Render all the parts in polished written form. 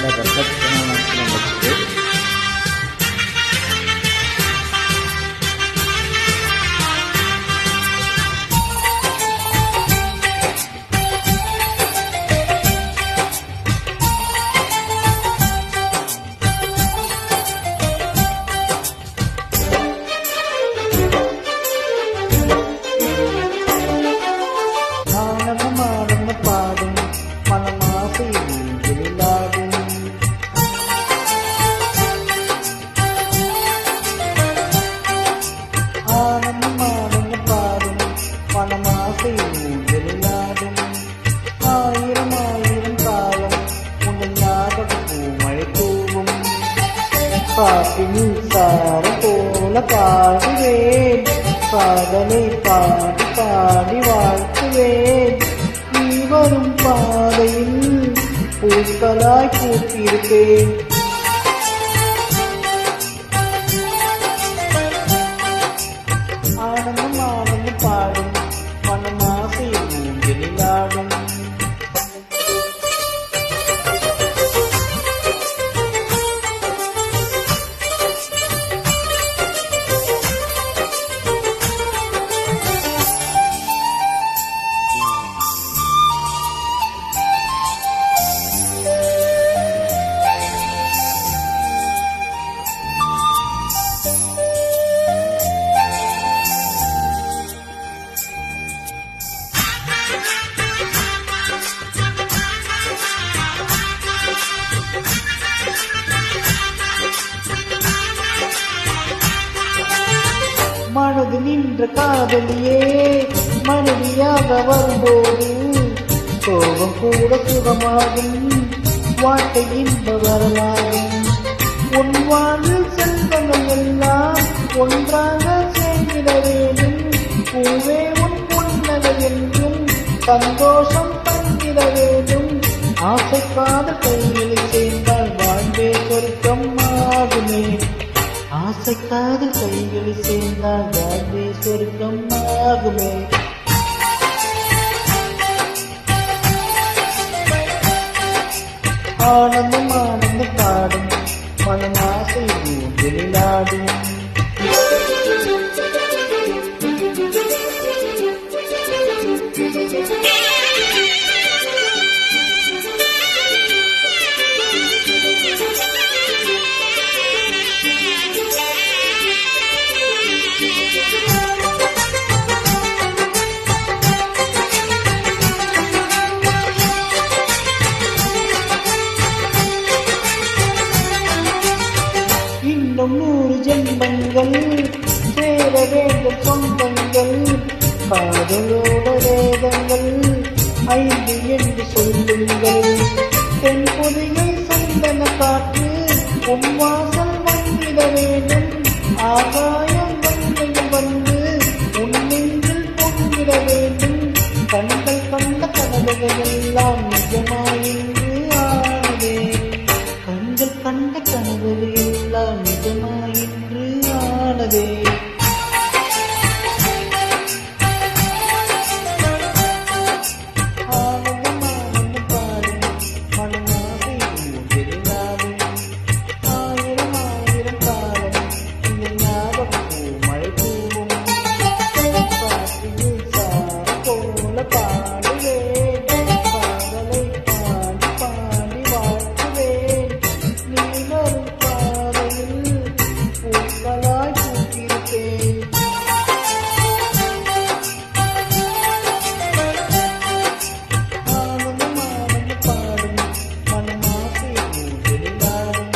நல்ல ரெஃப்ளெக்ஷனாக மனசில் வச்சுட்டு ஆயிரம் ஆயிரம் காலம் உங்கள் ஞாபக பூமழை தூவும் காற்றில் சார போல பாடுவேன் காதலை பாடி பாடி வாழ்த்துவேன் நீ வரும் பாதையில் பூக்களாய் பூத்திருப்பேன் ஆனந்தம் ஆனந்தம் பாடும் மனமாசை ஊஞ்சலிலாடும் மனது நின்ற காதலியே மனைவியாக வரும்போது சோகம் கூட சுகமாகும் வாழ்க்கை இன்ப வரலாகும் உன் வாழ்வில் செல்வங்கள் எல்லாம் ஒன்றாக சேர்ந்திட வேண்டும் பூவே உன் புன்னகை என்றும் சந்தோஷம் பங்கிட வேண்டும் ஆசை காதல் கைகளில் சேர்ந்தால் வாழ்வே சொர்க்கம் ஆகுமே ஆசை காதல் கைகளில் சேர்ந்தால் வாழ்வே சொர்க்கம் ஆகுமே ஆனந்தம் ஆனந்தம் பாடும் மனமாசை ஊஞ்சலிலாடும் இன்னும் 100 ஜென்மங்கள் சேர வேண்டும் சொந்தங்கள் காதலோட வேதங்கள் 5 என்று சொல்லுங்கள் தென் பொதிகை சந்தன காற்று உன் வாசல் வந்திட வேண்டும் ஆகாயம் வந்து உன் நெஞ்சில் பொங்கிட வேண்டும் கண்கள் கண்ட கனவுகள் எல்லாம் நிஜமாயின்று ஆனதே கண்கள் கண்ட கனவுகள் எல்லாம் நிஜமாயின்று ஆனதே ஆனந்தம் ஆனந்தம் பாடும் மனமாசை ஊஞ்சலிலாடும் ஆயிரம் ஆயிரம் காலம் இந்த ஞாபக பூமழை தூவும் காற்றில் சார போல பாடுவேன் காதலை பாடி பாடி வாழ்த்துவேன் நீ வரும் பாதையில் பூக்களாய் பூத்திருப்பேன் ஆனந்தம் ஆனந்தம் பாடும் மனமாசை ஊஞ்சலிலாடும்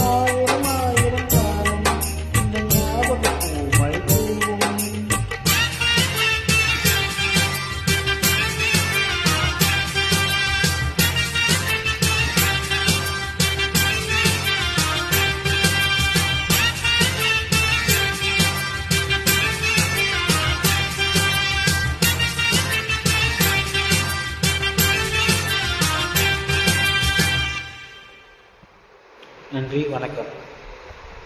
ஆயிரம் ஆயிரம் காலம் இந்த ஞாபக பூமழை தூவும் நன்றி, வணக்கம்.